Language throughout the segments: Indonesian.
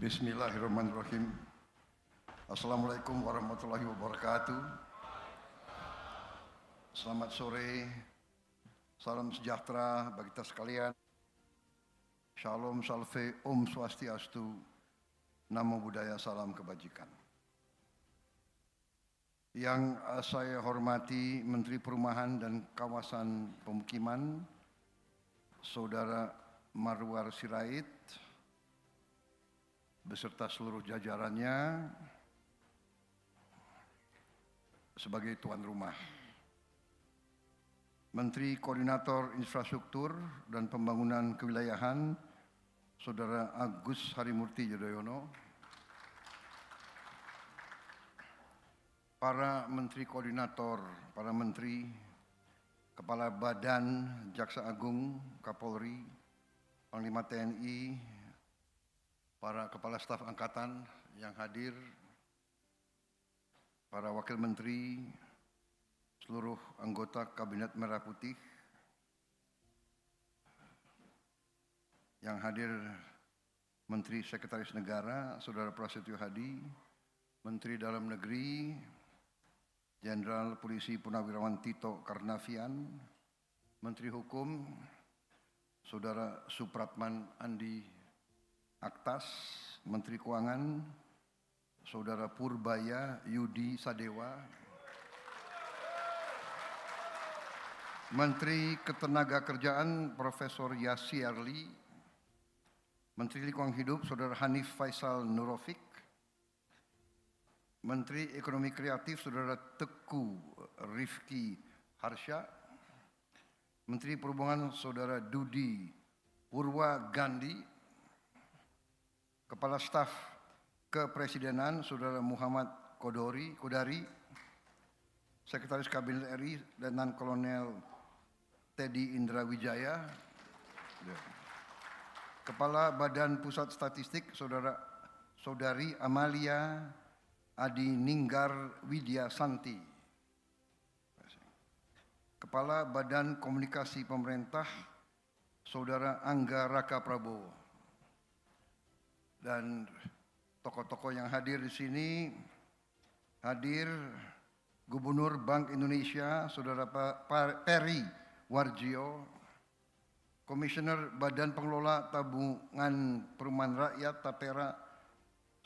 Bismillahirrahmanirrahim. Assalamualaikum warahmatullahi wabarakatuh. Selamat sore, salam sejahtera bagi kita sekalian. Shalom, salve, Om Swastiastu, Namo Buddhaya, salam kebajikan. Yang saya hormati Menteri Perumahan dan Kawasan Pemukiman, Saudara Marwar Sirait, beserta seluruh jajarannya sebagai tuan rumah. Menteri Koordinator Infrastruktur dan Pembangunan Kewilayahan, Saudara Agus Harimurti Yudhoyono, para Menteri Koordinator, para Menteri, Kepala Badan, Jaksa Agung, Kapolri, Panglima TNI, para Kepala Staf Angkatan yang hadir, para Wakil Menteri, seluruh anggota Kabinet Merah Putih, yang hadir Menteri Sekretaris Negara, Saudara Prasetyo Hadi, Menteri Dalam Negeri, Jenderal Polisi Purnawirawan Tito Karnavian, Menteri Hukum, Saudara Supratman Andi Aktas, Menteri Keuangan, Saudara Purbaya Yudi Sadewa, Menteri Ketenagakerjaan Profesor Yassi Arli, Menteri Lingkungan Hidup Saudara Hanif Faisal Nurofik, Menteri Ekonomi Kreatif Saudara Teku Rifki Harsha, Menteri Perhubungan Saudara Dudi Purwa Gandhi, Kepala Staf Kepresidenan Saudara Muhammad Kodari, Sekretaris Kabinet RI Letnan Kolonel Teddy Indra Wijaya, Kepala Badan Pusat Statistik Saudari Amalia Adi Ninggar Widya Santi, Kepala Badan Komunikasi Pemerintah Saudara Angga Raka Prabowo, dan tokoh-tokoh yang hadir di sini, hadir Gubernur Bank Indonesia Saudara Peri Warjio, Komisioner Badan Pengelola Tabungan Perumahan Rakyat Tapera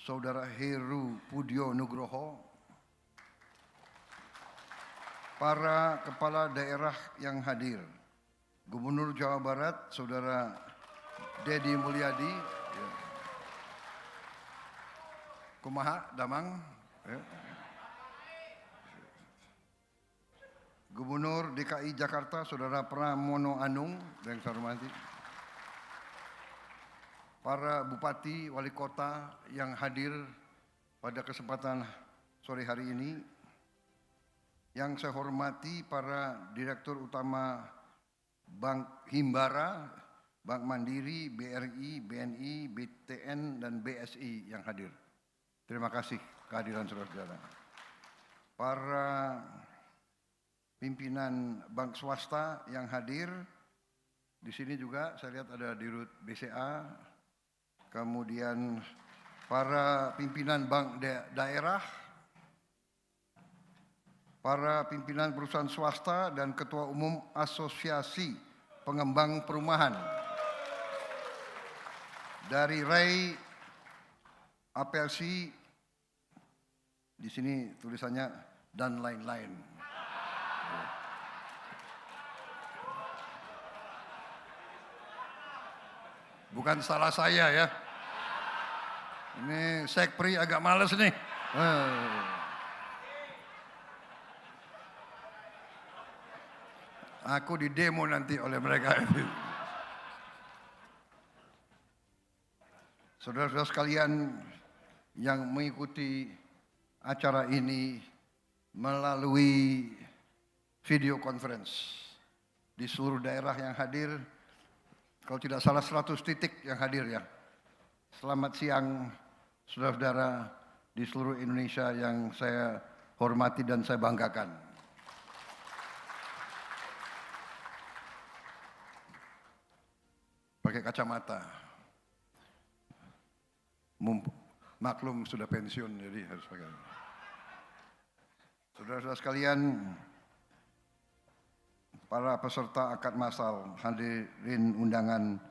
Saudara Heru Pudyo Nugroho, para kepala daerah yang hadir, Gubernur Jawa Barat Saudara Dedi Mulyadi, kumaha damang, Gubernur DKI Jakarta Saudara Pramono Anung yang saya hormati, para bupati, wali kota yang hadir pada kesempatan sore hari ini, yang saya hormati para Direktur Utama Bank Himbara, Bank Mandiri, BRI, BNI, BTN, dan BSI yang hadir. Terima kasih kehadiran saudara-saudara. Para pimpinan bank swasta yang hadir di sini juga saya lihat ada Dirut BCA, kemudian para pimpinan bank daerah, para pimpinan perusahaan swasta dan Ketua Umum Asosiasi Pengembang Perumahan dari RAI APLC, di sini tulisannya dan lain-lain. Bukan salah saya ya. Ini Sekpri agak males nih. Aku di demo nanti oleh mereka. Saudara-saudara sekalian yang mengikuti acara ini melalui video conference di seluruh daerah yang hadir, kalau tidak salah 100 titik yang hadir ya. Selamat siang saudara-saudara di seluruh Indonesia yang saya hormati dan saya banggakan. Pakai kacamata. Maklum sudah pensiun, jadi harus pakai. Saudara-saudara sekalian, para peserta akad massal, hadirin undangan,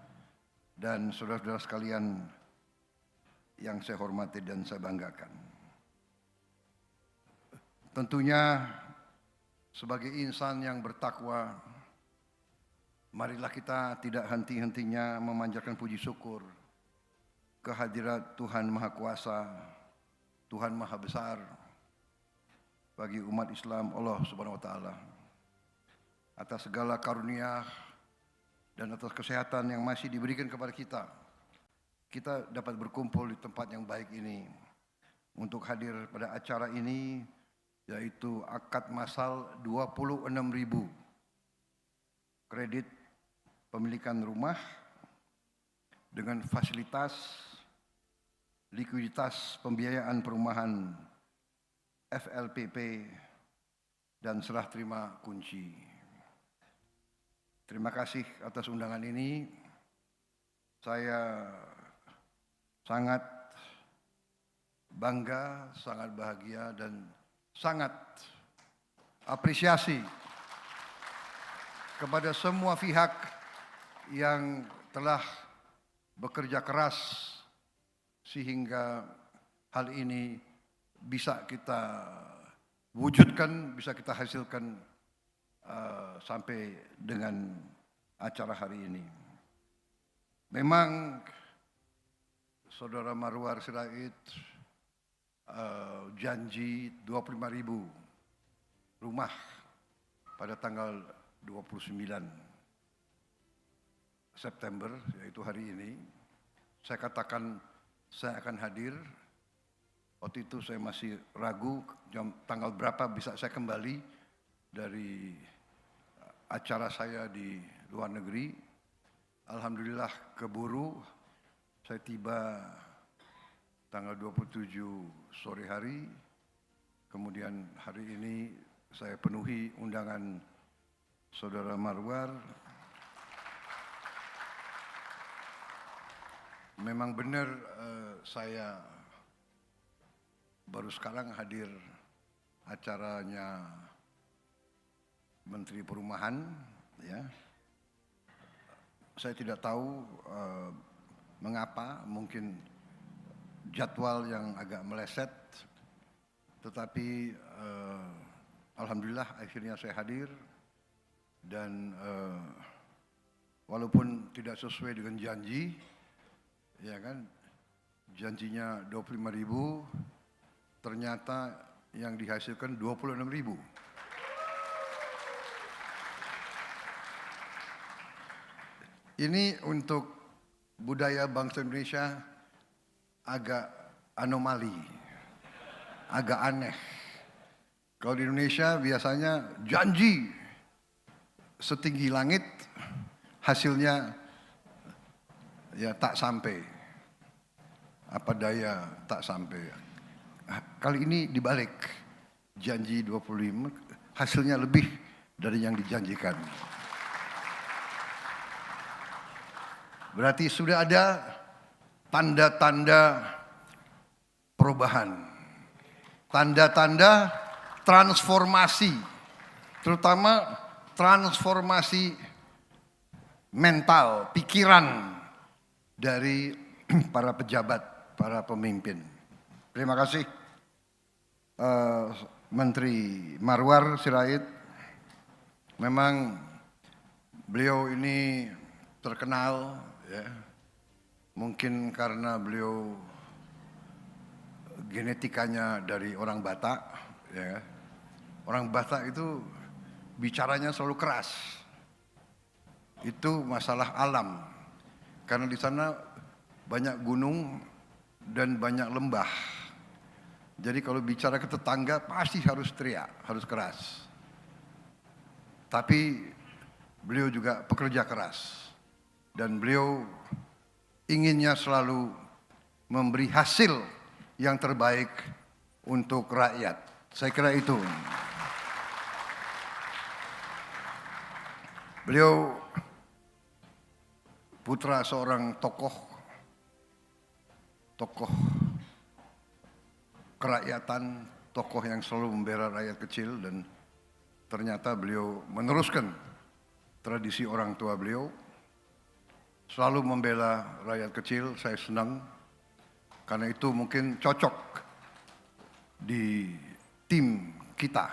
dan saudara-saudara sekalian yang saya hormati dan saya banggakan. Tentunya sebagai insan yang bertakwa, marilah kita tidak henti-hentinya memanjatkan puji syukur kehadirat Tuhan Maha Kuasa, Tuhan Maha Besar bagi umat Islam Allah Subhanahu wa taala. Atas segala karunia dan atas kesehatan yang masih diberikan kepada kita, kita dapat berkumpul di tempat yang baik ini untuk hadir pada acara ini, yaitu akad massal 26.000 kredit pemilikan rumah dengan fasilitas likuiditas pembiayaan perumahan FLPP dan serah terima kunci. Terima kasih atas undangan ini. Saya sangat bangga, sangat bahagia, dan sangat apresiasi kepada semua pihak yang telah bekerja keras sehingga hal ini bisa kita wujudkan, bisa kita hasilkan sampai dengan acara hari ini. Memang Saudara Marwar Sirait janji 25.000 rumah pada tanggal 29 September, yaitu hari ini. Saya katakan saya akan hadir. Waktu itu saya masih ragu tanggal berapa bisa saya kembali dari acara saya di luar negeri. Alhamdulillah keburu, saya tiba tanggal 27 sore hari. Kemudian hari ini saya penuhi undangan Saudara Marwar. Memang benar saya baru sekarang hadir acaranya Menteri Perumahan, ya. Saya tidak tahu mengapa, mungkin jadwal yang agak meleset, tetapi alhamdulillah akhirnya saya hadir dan walaupun tidak sesuai dengan janji, ya kan, janjinya 25.000, ternyata yang dihasilkan 26.000. Ini untuk budaya bangsa Indonesia agak anomali, agak aneh. Kalau di Indonesia biasanya janji setinggi langit, hasilnya ya tak sampai. Apa daya tak sampai. Kali ini dibalik, janji 25, hasilnya lebih dari yang dijanjikan. Berarti sudah ada tanda-tanda perubahan, tanda-tanda transformasi, terutama transformasi mental, pikiran dari para pejabat, para pemimpin. Terima kasih Menteri Marwar Sirait. Memang beliau ini terkenal, ya, mungkin karena beliau genetikanya dari orang Batak, ya. Orang Batak itu bicaranya selalu keras. Itu masalah alam, karena di sana banyak gunung dan banyak lembah. Jadi kalau bicara ke tetangga pasti harus teriak, harus keras. Tapi beliau juga pekerja keras. Dan beliau inginnya selalu memberi hasil yang terbaik untuk rakyat. Saya kira itu. Beliau putra seorang tokoh kerakyatan, tokoh yang selalu membela rakyat kecil, dan ternyata beliau meneruskan tradisi orang tua beliau, selalu membela rakyat kecil. Saya senang, karena itu mungkin cocok di tim kita.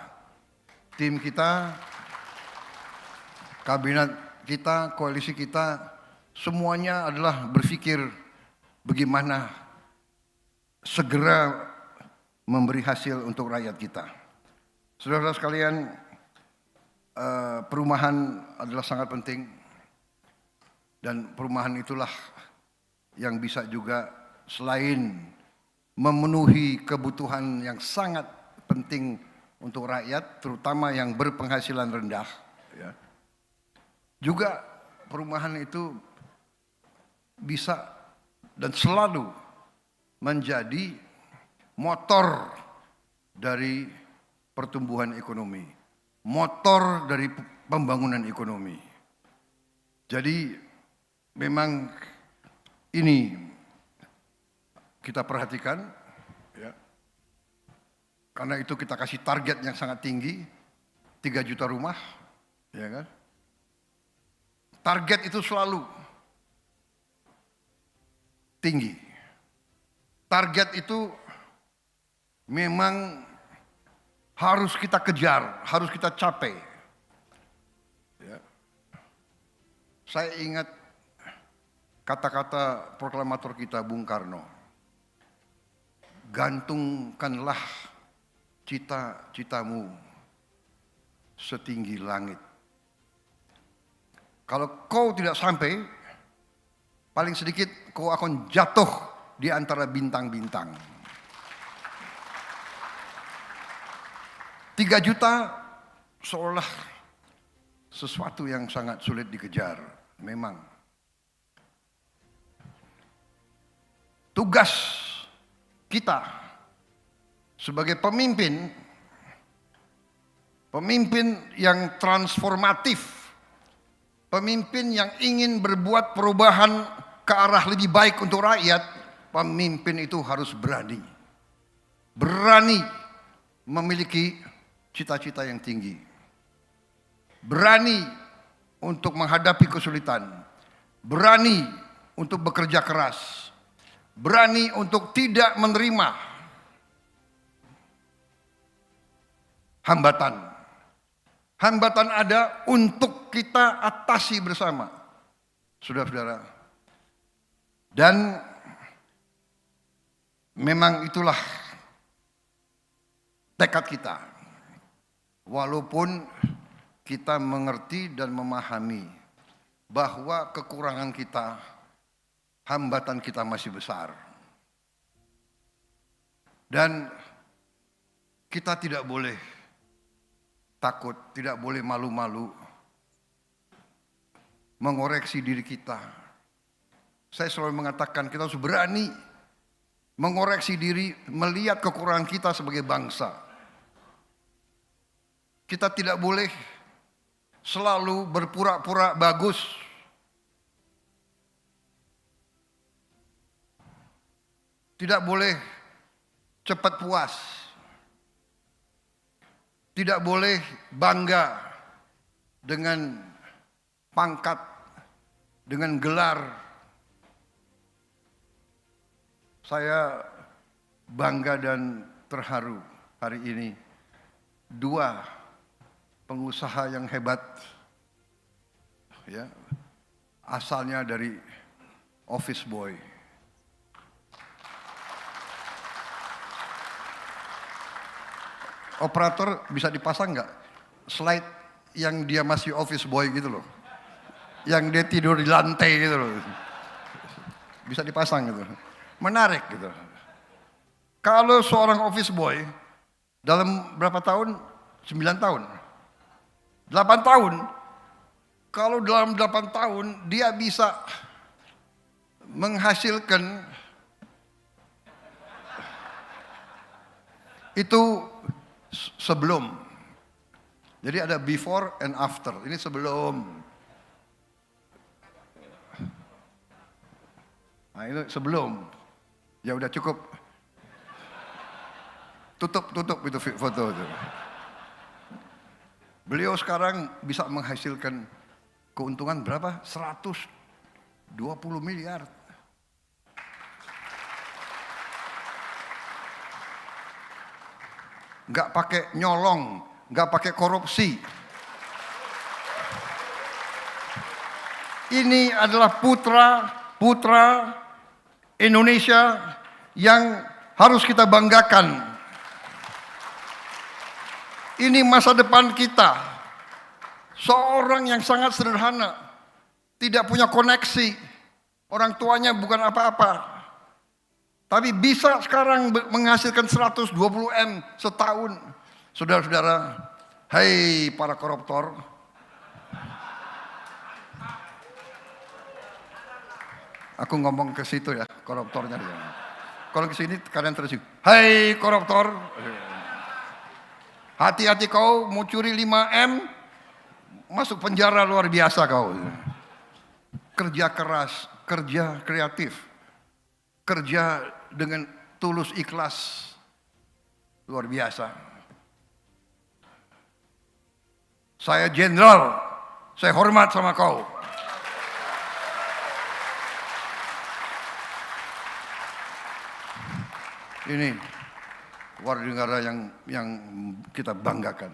Tim kita, kabinet kita, koalisi kita, semuanya adalah berpikir bagaimana segera memberi hasil untuk rakyat kita. Saudara-saudara sekalian, perumahan adalah sangat penting, dan perumahan itulah yang bisa juga selain memenuhi kebutuhan yang sangat penting untuk rakyat, terutama yang berpenghasilan rendah, ya, juga perumahan itu bisa dan selalu menjadi motor dari pertumbuhan ekonomi, motor dari pembangunan ekonomi. Jadi memang ini kita perhatikan, ya. Karena itu kita kasih target yang sangat tinggi, 3 juta rumah, ya kan? Target itu selalu tinggi. Target itu memang harus kita kejar, harus kita capai. Ya. Saya ingat kata-kata proklamator kita Bung Karno, gantungkanlah cita-citamu setinggi langit. Kalau kau tidak sampai, paling sedikit kau akan jatuh di antara bintang-bintang. 3 juta seolah sesuatu yang sangat sulit dikejar. Memang tugas kita sebagai pemimpin yang transformatif, pemimpin yang ingin berbuat perubahan ke arah lebih baik untuk rakyat, pemimpin itu harus berani memiliki cita-cita yang tinggi, berani untuk menghadapi kesulitan, berani untuk bekerja keras, berani untuk tidak menerima hambatan. Hambatan ada untuk kita atasi bersama, saudara-saudara. Dan memang itulah tekad kita. Walaupun kita mengerti dan memahami bahwa kekurangan kita, hambatan kita masih besar. Dan kita tidak boleh takut, tidak boleh malu-malu mengoreksi diri kita. Saya selalu mengatakan kita harus berani mengoreksi diri, melihat kekurangan kita sebagai bangsa. Kita tidak boleh selalu berpura-pura bagus. Tidak boleh cepat puas. Tidak boleh bangga dengan pangkat, dengan gelar. Saya bangga dan terharu hari ini. 2 pengusaha yang hebat, ya, asalnya dari office boy. Operator bisa dipasang nggak slide yang dia masih office boy gitu loh, yang dia tidur di lantai gitu loh, bisa dipasang gitu, menarik gitu. Kalau seorang office boy dalam berapa tahun? 9 tahun, 8 tahun. Kalau dalam 8 tahun dia bisa menghasilkan itu sebelum. Jadi ada before and after. Ini sebelum. Nah, itu sebelum. Ya udah cukup. tutup itu foto itu. Beliau sekarang bisa menghasilkan keuntungan berapa? 120 miliar. Nggak pakai nyolong, nggak pakai korupsi. Ini adalah putra Indonesia yang harus kita banggakan. Ini masa depan kita. Seorang yang sangat sederhana, tidak punya koneksi, orang tuanya bukan apa-apa, tapi bisa sekarang menghasilkan 120 M setahun. Saudara-saudara, hai para koruptor, aku ngomong ke situ ya, koruptornya dia. Kalau ke sini kalian terus, hai koruptor, hati-hati kau mau curi 5 M, masuk penjara luar biasa kau. Kerja keras, kerja kreatif, kerja dengan tulus ikhlas, luar biasa. Saya jenderal, saya hormat sama kau. Ini warga negara yang kita banggakan.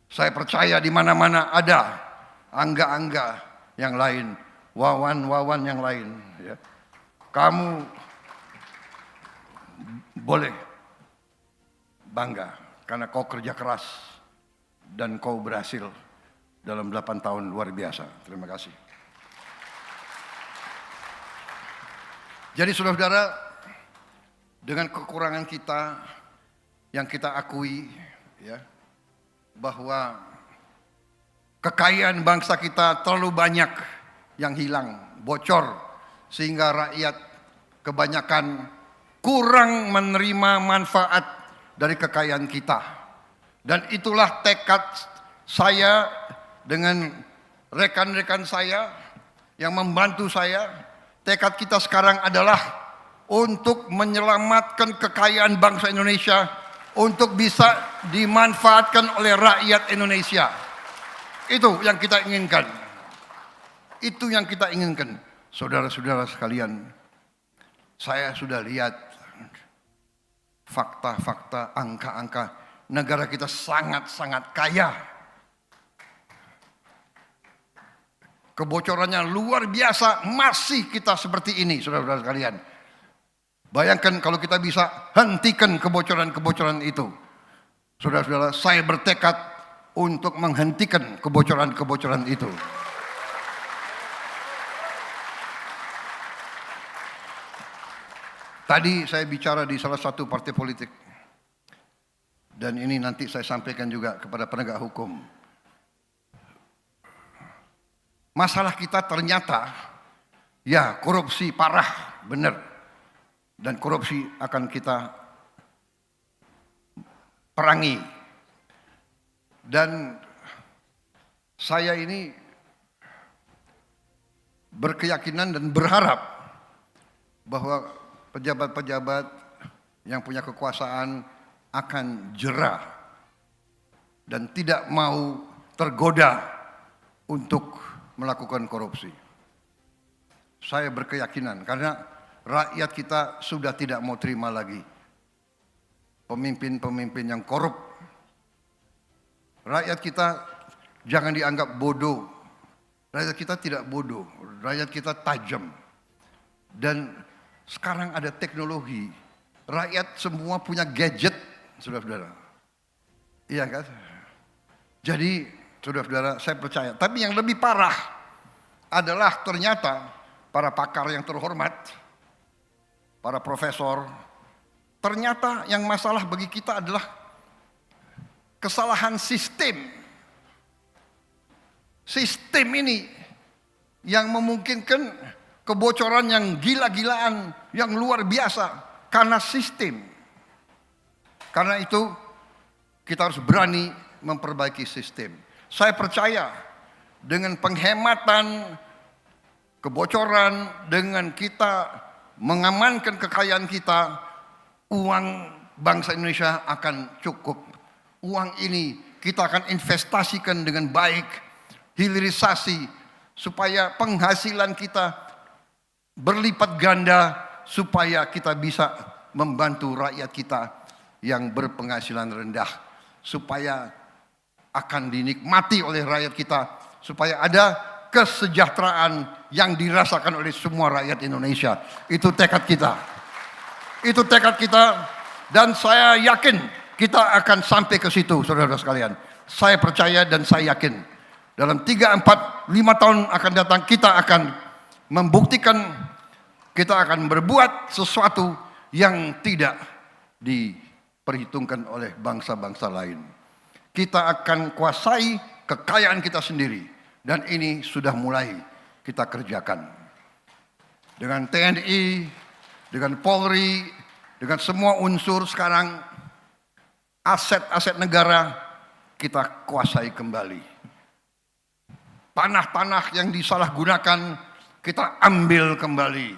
Saya percaya di mana-mana ada angga-angga yang lain, wawan-wawan yang lain. Ya. Kamu boleh bangga karena kau kerja keras dan kau berhasil dalam 8 tahun luar biasa. Terima kasih. Jadi saudara-saudara, dengan kekurangan kita yang kita akui, ya, bahwa kekayaan bangsa kita terlalu banyak yang hilang, bocor, sehingga rakyat kebanyakan kurang menerima manfaat dari kekayaan kita. Dan itulah tekad saya dengan rekan-rekan saya yang membantu saya. Tekad kita sekarang adalah untuk menyelamatkan kekayaan bangsa Indonesia untuk bisa dimanfaatkan oleh rakyat Indonesia. Itu yang kita inginkan. Itu yang kita inginkan. Saudara-saudara sekalian, saya sudah lihat fakta-fakta, angka-angka. Negara kita sangat-sangat kaya. Kebocorannya luar biasa, masih kita seperti ini, saudara-saudara sekalian. Bayangkan kalau kita bisa hentikan kebocoran-kebocoran itu. Saudara-saudara, saya bertekad untuk menghentikan kebocoran-kebocoran itu. Tadi saya bicara di salah satu partai politik. Dan ini nanti saya sampaikan juga kepada penegak hukum. Masalah kita ternyata, ya korupsi parah, benar. Dan korupsi akan kita perangi. Dan saya ini berkeyakinan dan berharap bahwa pejabat-pejabat yang punya kekuasaan akan jera dan tidak mau tergoda untuk melakukan korupsi. Saya berkeyakinan karena rakyat kita sudah tidak mau terima lagi pemimpin-pemimpin yang korup. Rakyat kita jangan dianggap bodoh. Rakyat kita tidak bodoh, rakyat kita tajam. Dan sekarang ada teknologi, rakyat semua punya gadget, saudara-saudara. Iya kan? Jadi, saudara-saudara, saya percaya. Tapi yang lebih parah adalah ternyata para pakar yang terhormat, para profesor, ternyata yang masalah bagi kita adalah kesalahan sistem. Sistem ini yang memungkinkan kebocoran yang gila-gilaan, yang luar biasa karena sistem. Karena itu kita harus berani memperbaiki sistem. Saya percaya dengan penghematan kebocoran, dengan kita mengamankan kekayaan kita, uang bangsa Indonesia akan cukup. Uang ini kita akan investasikan dengan baik, hilirisasi, supaya penghasilan kita berlipat ganda, supaya kita bisa membantu rakyat kita yang berpenghasilan rendah, supaya akan dinikmati oleh rakyat kita, supaya ada kesejahteraan yang dirasakan oleh semua rakyat Indonesia. Itu tekad kita. Itu tekad kita, dan saya yakin kita akan sampai ke situ, saudara-saudara sekalian. Saya percaya dan saya yakin dalam 3, 4, 5 tahun akan datang kita akan membuktikan, kita akan berbuat sesuatu yang tidak diperhitungkan oleh bangsa-bangsa lain. Kita akan kuasai kekayaan kita sendiri, dan ini sudah mulai kita kerjakan. Dengan TNI, dengan Polri, dengan semua unsur sekarang, aset-aset negara kita kuasai kembali. Tanah-tanah yang disalahgunakan kita ambil kembali.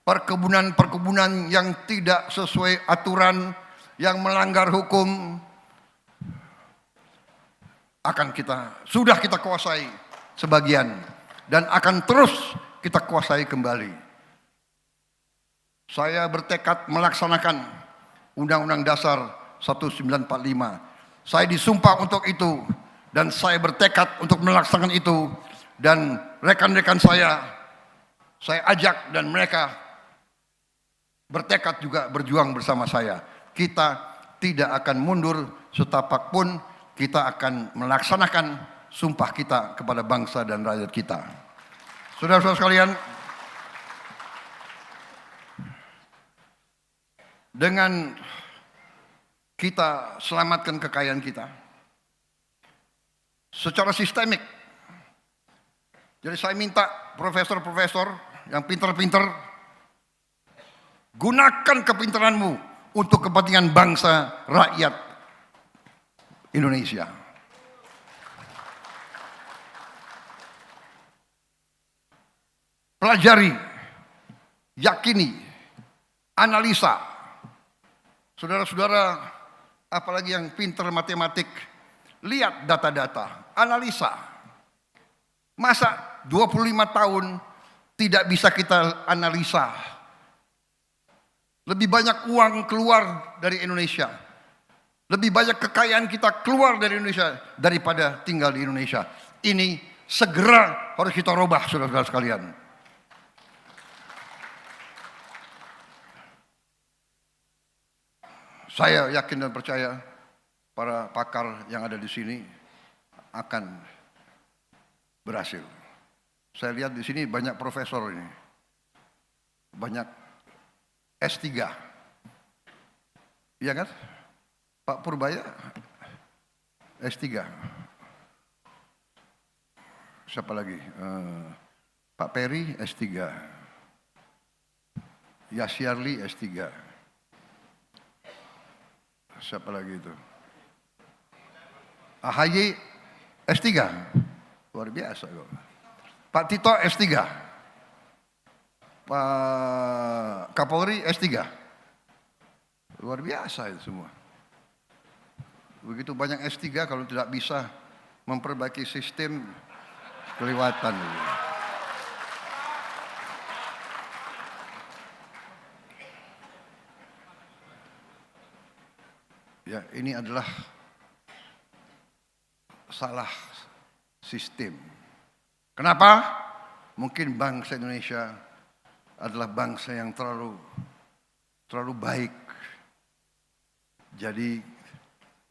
Perkebunan-perkebunan yang tidak sesuai aturan, yang melanggar hukum, sudah kita kuasai sebagian, dan akan terus kita kuasai kembali. Saya bertekad melaksanakan Undang-Undang Dasar 1945. Saya disumpah untuk itu, dan saya bertekad untuk melaksanakan itu, dan rekan-rekan saya ajak, dan mereka bertekad juga berjuang bersama saya. Kita tidak akan mundur setapak pun, kita akan melaksanakan sumpah kita kepada bangsa dan rakyat kita. Saudara-saudara sekalian, dengan kita selamatkan kekayaan kita secara sistemik. Jadi saya minta profesor-profesor yang pintar-pintar, gunakan kepintaranmu untuk kepentingan bangsa rakyat Indonesia. Pelajari, yakini, analisa. Saudara-saudara, apalagi yang pintar matematik, lihat data-data, analisa. Masa 25 tahun tidak bisa kita analisa? Lebih banyak uang keluar dari Indonesia, lebih banyak kekayaan kita keluar dari Indonesia daripada tinggal di Indonesia. Ini segera harus kita rubah, saudara-saudara sekalian. Saya yakin dan percaya para pakar yang ada di sini akan berhasil. Saya lihat di sini banyak profesor ini, banyak S3, iya kan? Pak Purbaya S3, siapa lagi? Pak Peri S3, Yasyarli S3, siapa lagi itu? AHY S3, luar biasa kok. Pak Tito S3, Pak Kapolri S3, luar biasa itu semua. Begitu banyak S3, kalau tidak bisa memperbaiki sistem, kelewatan. Ya, ini adalah salah sistem. Kenapa? Mungkin bangsa Indonesia adalah bangsa yang terlalu baik. Jadi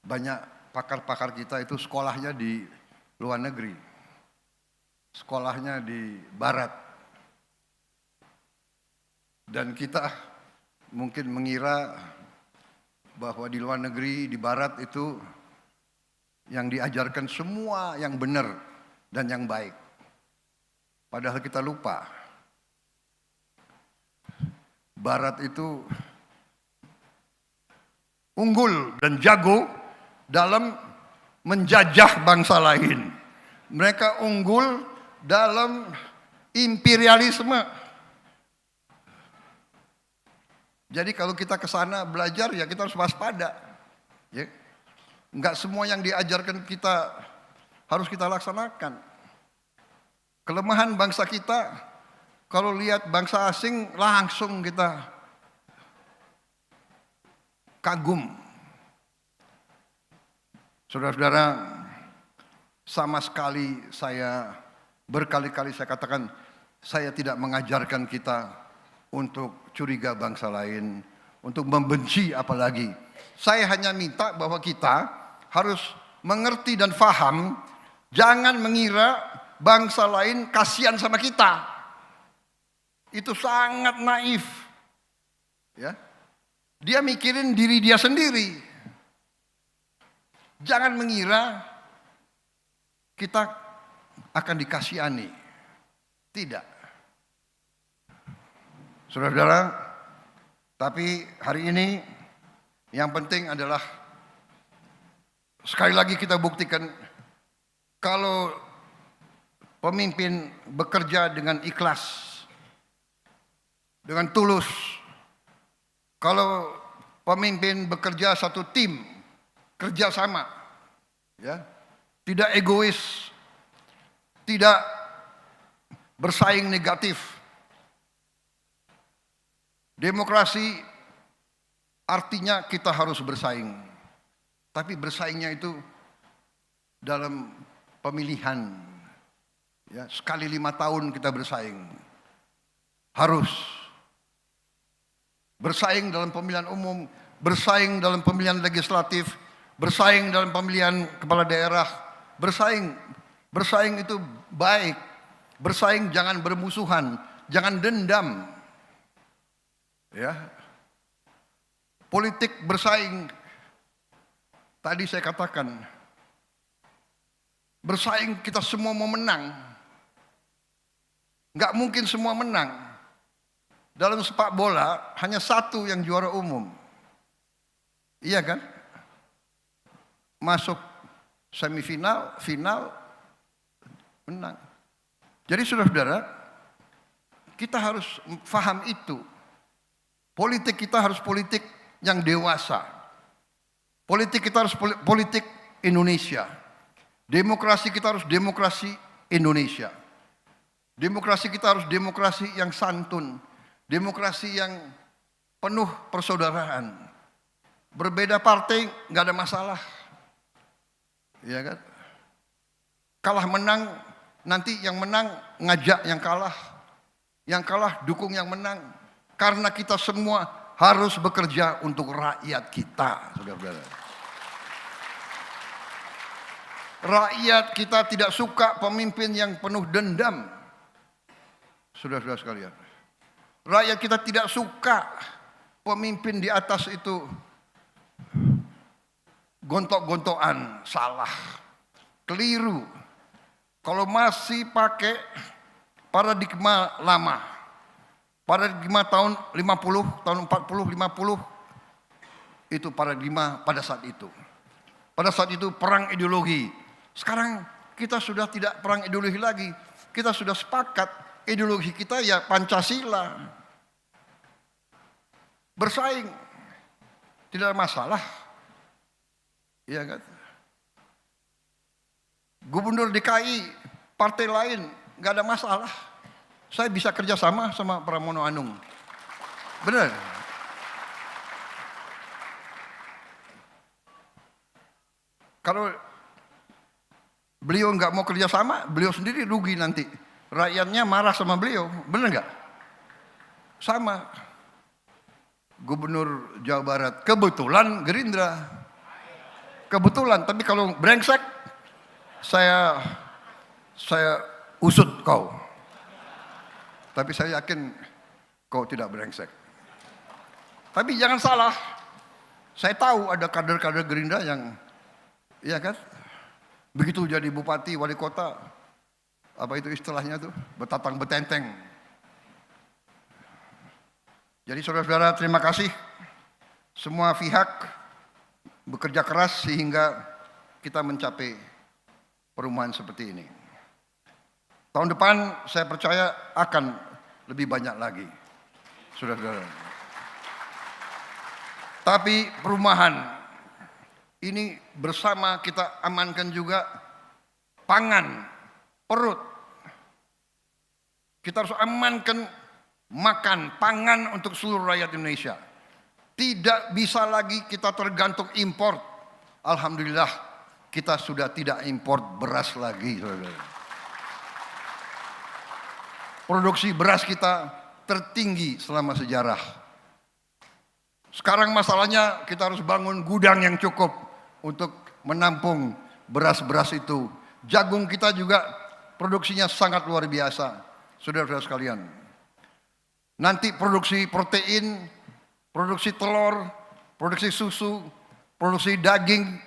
banyak pakar-pakar kita itu sekolahnya di luar negeri, sekolahnya di barat. Dan kita mungkin mengira bahwa di luar negeri, di barat itu yang diajarkan semua yang benar dan yang baik. Padahal kita lupa, barat itu unggul dan jago dalam menjajah bangsa lain. Mereka unggul dalam imperialisme. Jadi kalau kita ke sana belajar ya kita harus waspada. Ya. Enggak semua yang diajarkan kita harus kita laksanakan. Kelemahan bangsa kita, kalau lihat bangsa asing langsung kita kagum. Saudara-saudara, sama sekali saya berkali-kali saya katakan, saya tidak mengajarkan kita untuk curiga bangsa lain, untuk membenci apalagi. Saya hanya minta bahwa kita harus mengerti dan faham, jangan mengira bangsa lain kasihan sama kita. Itu sangat naif. Ya. Dia mikirin diri dia sendiri. Jangan mengira kita akan dikasihani. Tidak. Saudara-saudara, tapi hari ini yang penting adalah sekali lagi kita buktikan kalau pemimpin bekerja dengan ikhlas, dengan tulus, kalau pemimpin bekerja satu tim, kerja sama, ya, tidak egois, tidak bersaing negatif. Demokrasi artinya kita harus bersaing, tapi bersaingnya itu dalam pemilihan. Ya, sekali 5 tahun kita bersaing, harus bersaing dalam pemilihan umum, bersaing dalam pemilihan legislatif, bersaing dalam pemilihan kepala daerah, bersaing itu baik, bersaing jangan bermusuhan, jangan dendam, ya. Politik bersaing, tadi saya katakan, bersaing kita semua mau menang, nggak mungkin semua menang. Dalam sepak bola hanya satu yang juara umum. Iya kan? Masuk semifinal, final, menang. Jadi saudara-saudara, kita harus paham itu. Politik kita harus politik yang dewasa. Politik kita harus politik Indonesia. Demokrasi kita harus demokrasi Indonesia. Demokrasi kita harus demokrasi yang santun. Demokrasi yang penuh persaudaraan. Berbeda partai nggak ada masalah, ya kan? Kalah menang, nanti yang menang ngajak yang kalah dukung yang menang. Karena kita semua harus bekerja untuk rakyat kita, saudara-saudara. Rakyat kita tidak suka pemimpin yang penuh dendam, saudara-saudara sekalian. Rakyat kita tidak suka pemimpin di atas itu gontok-gontokan, salah, keliru. Kalau masih pakai paradigma lama, paradigma tahun 50, tahun 40, 50, itu paradigma pada saat itu. Pada saat itu perang ideologi. Sekarang kita sudah tidak perang ideologi lagi. Kita sudah sepakat ideologi kita ya Pancasila. Bersaing, tidak ada masalah. Iya kan? Gubernur DKI, partai lain, nggak ada masalah. Saya bisa kerjasama sama Pramono Anung. Benar. Kalau beliau nggak mau kerjasama, beliau sendiri rugi nanti. Rakyatnya marah sama beliau, benar nggak? Sama. Gubernur Jawa Barat, kebetulan Gerindra. Kebetulan, tapi kalau brengsek, saya usut kau. Tapi saya yakin kau tidak brengsek. Tapi jangan salah, saya tahu ada kader-kader Gerindra yang, iya kan, begitu jadi bupati, wali kota, apa itu istilahnya tuh, betatang betenteng. Jadi saudara-saudara, terima kasih semua pihak bekerja keras sehingga kita mencapai perumahan seperti ini. Tahun depan saya percaya akan lebih banyak lagi, saudara-saudara. Tapi perumahan ini bersama kita amankan juga pangan, perut. Kita harus amankan makan, pangan untuk seluruh rakyat Indonesia. Tidak bisa lagi kita tergantung impor. Alhamdulillah kita sudah tidak impor beras lagi. Produksi beras kita tertinggi selama sejarah. Sekarang masalahnya kita harus bangun gudang yang cukup untuk menampung beras-beras itu. Jagung kita juga produksinya sangat luar biasa, saudara-saudara sekalian. Nanti produksi protein, produksi telur, produksi susu, produksi daging,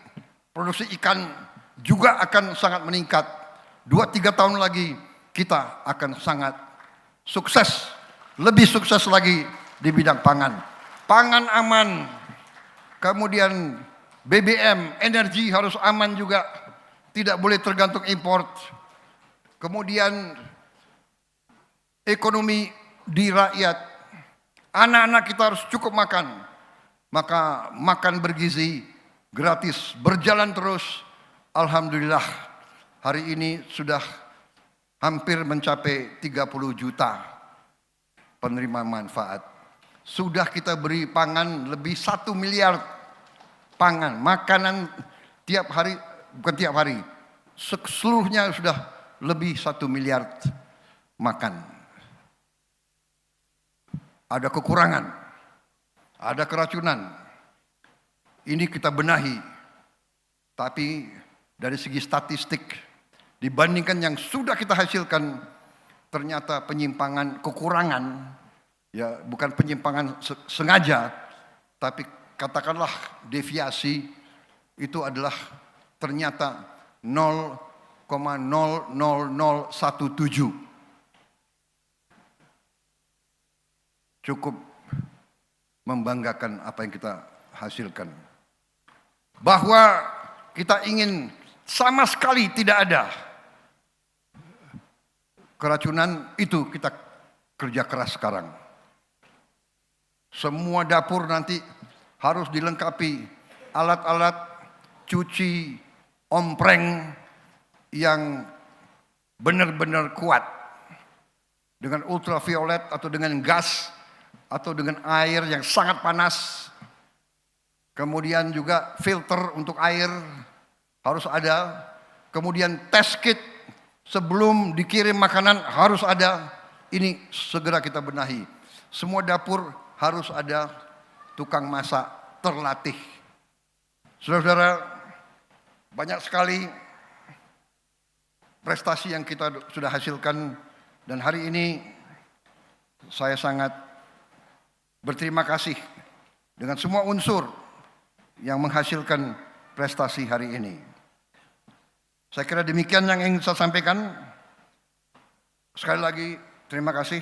produksi ikan juga akan sangat meningkat. 2-3 tahun lagi kita akan sangat sukses, lebih sukses lagi di bidang pangan. Pangan aman, kemudian BBM, energi harus aman juga, tidak boleh tergantung import. Kemudian ekonomi di rakyat, anak-anak kita harus cukup makan, maka makan bergizi, gratis, berjalan terus. Alhamdulillah hari ini sudah hampir mencapai 30 juta penerima manfaat. Sudah kita beri pangan lebih 1 miliar pangan, makanan tiap hari, bukan tiap hari, seluruhnya sudah lebih 1 miliar makan. Ada kekurangan, ada keracunan, ini kita benahi. Tapi dari segi statistik, dibandingkan yang sudah kita hasilkan, ternyata penyimpangan, kekurangan, ya bukan penyimpangan sengaja, tapi katakanlah deviasi itu adalah ternyata 0,00017. Cukup membanggakan apa yang kita hasilkan. Bahwa kita ingin sama sekali tidak ada keracunan, itu kita kerja keras sekarang. Semua dapur nanti harus dilengkapi alat-alat cuci ompreng yang benar-benar kuat dengan ultraviolet atau dengan gas atau dengan air yang sangat panas. Kemudian juga filter untuk air harus ada. Kemudian test kit sebelum dikirim makanan harus ada. Ini segera kita benahi. Semua dapur harus ada tukang masak terlatih. Saudara-saudara, banyak sekali prestasi yang kita sudah hasilkan, dan hari ini saya sangat berterima kasih dengan semua unsur yang menghasilkan prestasi hari ini. Saya kira demikian yang ingin saya sampaikan. Sekali lagi terima kasih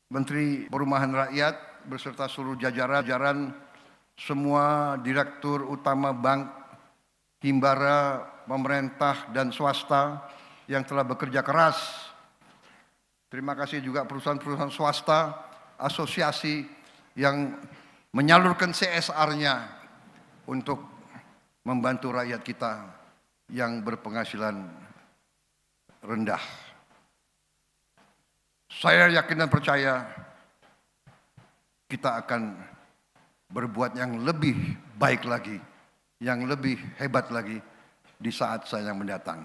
Menteri Perumahan Rakyat beserta seluruh jajaran, semua direktur utama bank, himbara, pemerintah dan swasta yang telah bekerja keras. Terima kasih juga perusahaan-perusahaan swasta, asosiasi yang menyalurkan CSR-nya untuk membantu rakyat kita yang berpenghasilan rendah. Saya yakin dan percaya kita akan berbuat yang lebih baik lagi, yang lebih hebat lagi di saat saya yang mendatang.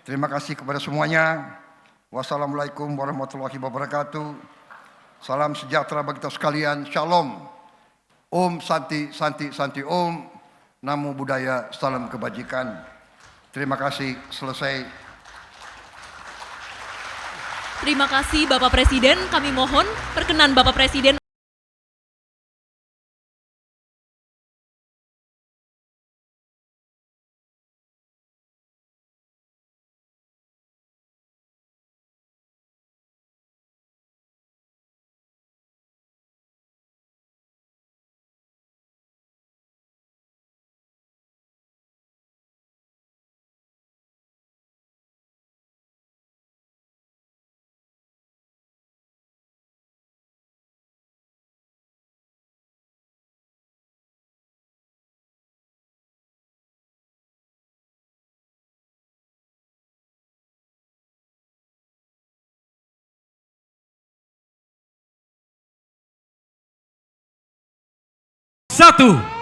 Terima kasih kepada semuanya. Wassalamualaikum warahmatullahi wabarakatuh. Salam sejahtera bagi kita sekalian. Shalom. Om Santi, Santi, Santi Om. Namo Buddhaya, salam kebajikan. Terima kasih, selesai. Terima kasih Bapak Presiden. Kami mohon perkenan Bapak Presiden 1.